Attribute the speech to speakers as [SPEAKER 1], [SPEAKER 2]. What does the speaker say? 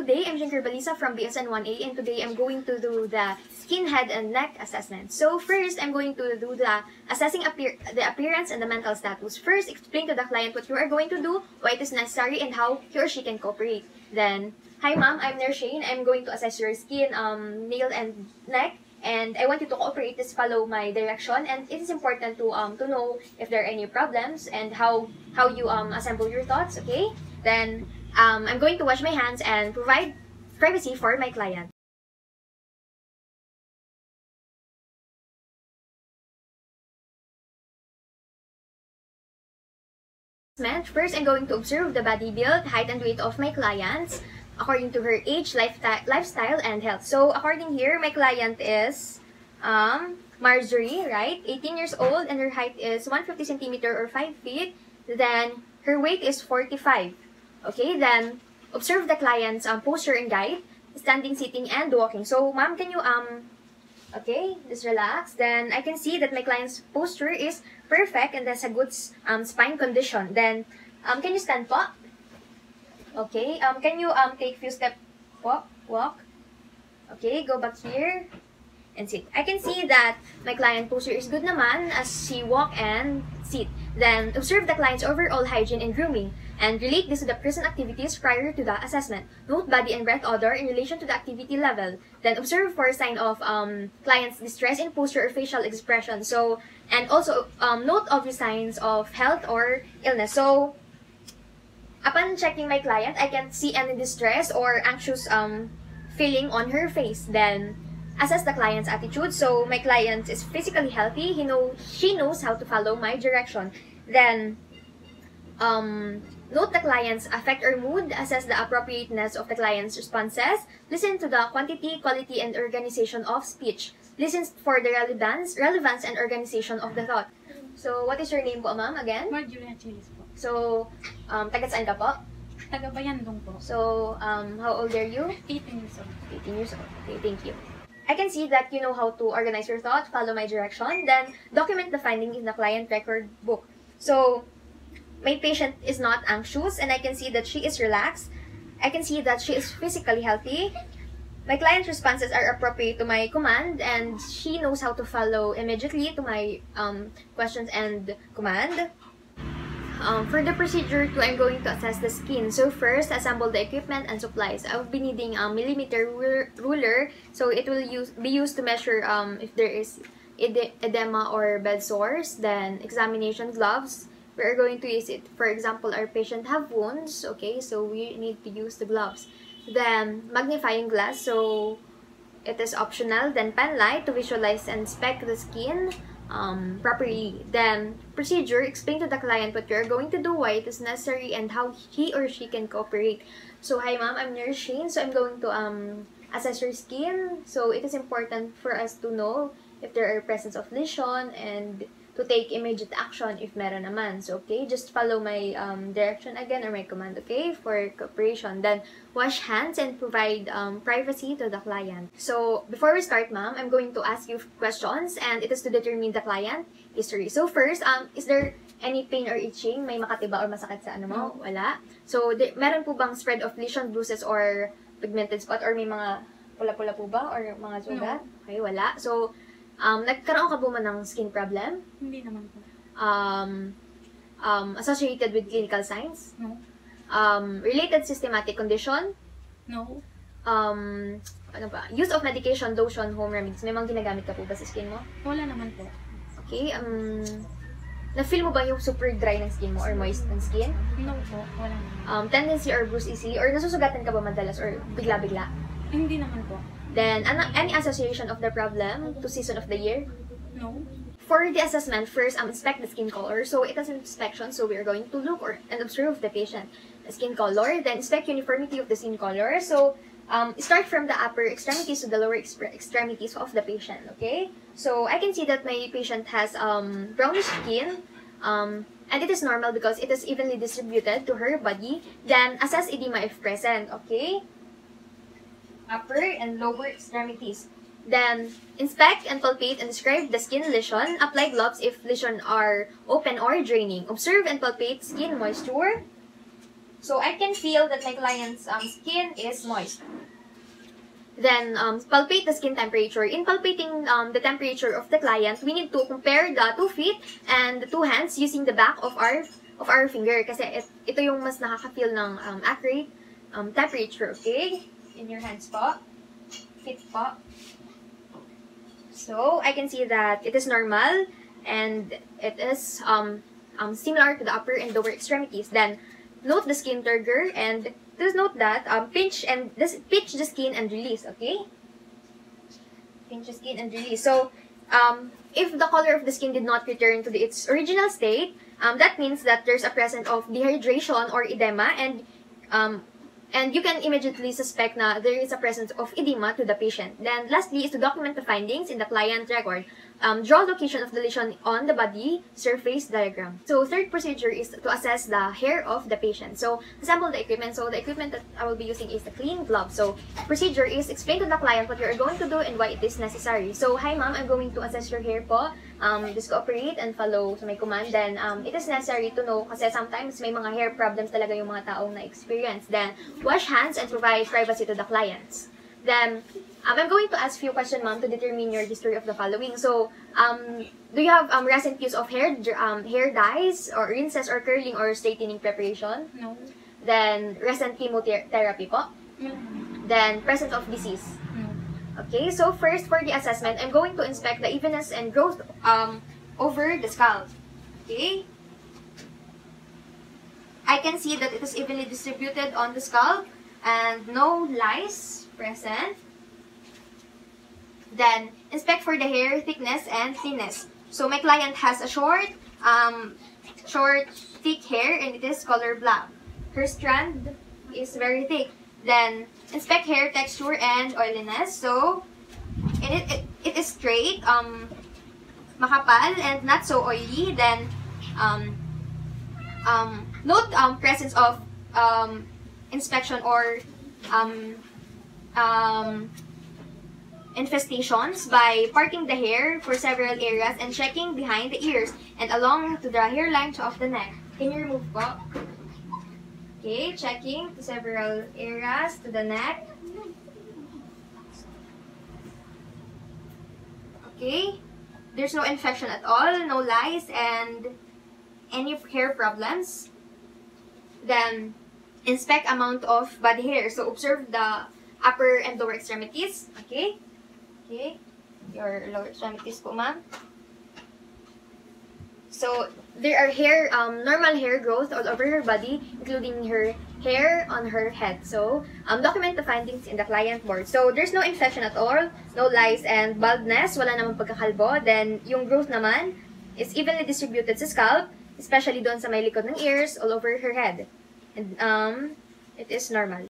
[SPEAKER 1] Good day, I'm Jenker Balisa from BSN1A, and today I'm going to do the skin, head, and neck assessment. So first, I'm going to do the assessing the appearance and the mental status. First, explain to the client what you are going to do, why it is necessary, and how he or she can cooperate. Then, hi ma'am, I'm Nurse Shane. I'm going to assess your skin, nail, and neck. And I want you to cooperate, just follow my direction. And it is important to know if there are any problems and how you assemble your thoughts, okay? Then, I'm going to wash my hands and provide privacy for my client. First, I'm going to observe the body build, height, and weight of my clients according to her age, lifestyle, and health. So, according here, my client is Marjorie, right? 18 years old, and her height is 150 centimeter or 5 feet. Then, her weight is 45. Okay, then, observe the client's posture and gait, standing, sitting, and walking. So, ma'am, can you, okay, just relax. Then, I can see that my client's posture is perfect and there's a good spine condition. Then, can you stand po? Okay, can you take few steps, walk. Okay, go back here and sit. I can see that my client posture is good naman as she walk and sit. Then, observe the client's overall hygiene and grooming and relate this to the present activities prior to the assessment. Note body and breath odor in relation to the activity level. Then, observe for a sign of client's distress in posture or facial expression. So, and also, note obvious signs of health or illness. So, upon checking my client, I can't see any distress or anxious feeling on her face. Then, assess the client's attitude. So, my client is physically healthy. She knows how to follow my direction. Then, note the client's affect or mood. Assess the appropriateness of the client's responses. Listen to the quantity, quality, and organization of speech. Listen for the relevance and organization of the thought. So, what is your name po, ma'am, again?
[SPEAKER 2] Marjorie Chilis po.
[SPEAKER 1] So, taga saan ka po?
[SPEAKER 2] Taga Bayandong po.
[SPEAKER 1] So, how old are you?
[SPEAKER 2] 18 years old.
[SPEAKER 1] 18 years old. Okay, thank you. I can see that you know how to organize your thought, follow my direction, then document the finding in the client record book. So, my patient is not anxious, and I can see that she is relaxed. I can see that she is physically healthy. My client's responses are appropriate to my command, and she knows how to follow immediately to my questions and command. For the procedure 2, I'm going to assess the skin. So first, assemble the equipment and supplies. I'll be needing a millimeter ruler, so it will be used to measure if there is edema or bed sores. Then examination gloves. We're going to use it. For example, our patient have wounds, okay, so we need to use the gloves. Then magnifying glass, so it is optional. Then pen light to visualize and inspect the skin properly. Then procedure, explain to the client what you're going to do, why it is necessary, and how he or she can cooperate. So hi ma'am, I'm Nurse Shane. So I'm going to assess your skin. So it is important for us to know if there are presence of lesion and to take immediate action if meron naman. So, okay, just follow my direction again or my command, okay, for cooperation. Then, wash hands and provide privacy to the client. So, before we start, ma'am, I'm going to ask you questions and it is to determine the client history. So, first, is there any pain or itching? May makatiba or masakit sa ano mo?
[SPEAKER 2] No.
[SPEAKER 1] Wala. So, meron po bang spread of lesion, bruises, or pigmented spot? Or may mga pula-pula po ba? Or mga sugat?
[SPEAKER 2] No.
[SPEAKER 1] Okay, wala. So, nagkaroon ka po man ng skin problem?
[SPEAKER 2] Hindi naman po.
[SPEAKER 1] Associated with clinical signs?
[SPEAKER 2] No.
[SPEAKER 1] Related systematic condition?
[SPEAKER 2] No.
[SPEAKER 1] Ano ba? Use of medication, lotion, home remedies. May mga ginagamit ka po ba sa skin mo?
[SPEAKER 2] Wala naman po.
[SPEAKER 1] Okay. Na-feel mo ba yung super dry ng skin mo or moist ng skin?
[SPEAKER 2] No po. Wala naman.
[SPEAKER 1] Tendency or bruise easily? Or nasusugatan ka ba madalas or bigla-bigla?
[SPEAKER 2] Hindi naman po.
[SPEAKER 1] Then, any association of the problem to season of the year?
[SPEAKER 2] No.
[SPEAKER 1] For the assessment, first, inspect the skin color. So, it is an inspection. So, we are going to look and observe the patient. The skin color. Then, inspect uniformity of the skin color. So, start from the upper extremities to the lower extremities of the patient. Okay? So, I can see that my patient has brownish skin. And it is normal because it is evenly distributed to her body. Then, assess edema if present. Okay? Upper and lower extremities. Then, inspect and palpate and describe the skin lesion. Apply gloves if lesions are open or draining. Observe and palpate skin moisture. So I can feel that my client's skin is moist. Then, palpate the skin temperature. In palpating the temperature of the client, we need to compare the 2 feet and the 2 hands using the back of our finger. Kasi ito yung mas nakaka-feel ng accurate temperature, okay? In your hands po. Feet po. So, I can see that it is normal and it is similar to the upper and lower extremities. Then, note the skin turgor and just note that pinch the skin and release, okay? Pinch the skin and release. So, if the color of the skin did not return to its original state, that means that there's a presence of dehydration or edema, and you can immediately suspect na there is a presence of edema to the patient. Then, lastly, is to document the findings in the client record. Draw location of the lesion on the body surface diagram. So, third procedure is to assess the hair of the patient. So, assemble the equipment. So, the equipment that I will be using is the clean glove. So, procedure is explain to the client what you are going to do and why it is necessary. So, hi ma'am, I'm going to assess your hair po. Just cooperate and follow my command. Then, it is necessary to know kasi sometimes may mga hair problems talaga yung mga taong na-experience. Then, wash hands and provide privacy to the clients. Then, I'm going to ask few questions, ma'am, to determine your history of the following. So, do you have recent use of hair dyes, or rinses, or curling, or straightening preparation?
[SPEAKER 2] No.
[SPEAKER 1] Then, recent chemotherapy po?
[SPEAKER 2] No.
[SPEAKER 1] Then, presence of disease?
[SPEAKER 2] No.
[SPEAKER 1] Okay, so first for the assessment, I'm going to inspect the evenness and growth over the scalp. Okay? I can see that it is evenly distributed on the scalp and no lice present. Then, inspect for the hair thickness and thinness. So, my client has a short, thick hair and it is color black. Her strand is very thick. Then, inspect hair texture and oiliness. So, it is straight, makapal, and not so oily. Then, note presence of inspection or infestations by parting the hair for several areas and checking behind the ears and along to the hairline of the neck. Can you remove po? Okay, checking to several areas to the neck. Okay, there's no infection at all, no lice, and any hair problems. Then, inspect amount of body hair. So, observe the upper and lower extremities. Okay? Okay. Your lower extremities po, ma'am. So, there are normal hair growth all over her body, including her hair on her head. So, document the findings in the client board. So, there's no infection at all, no lice and baldness, wala namang pagkakalbo. Then, yung growth naman is evenly distributed sa scalp, especially doon sa may likod ng ears, all over her head. And, it is normal.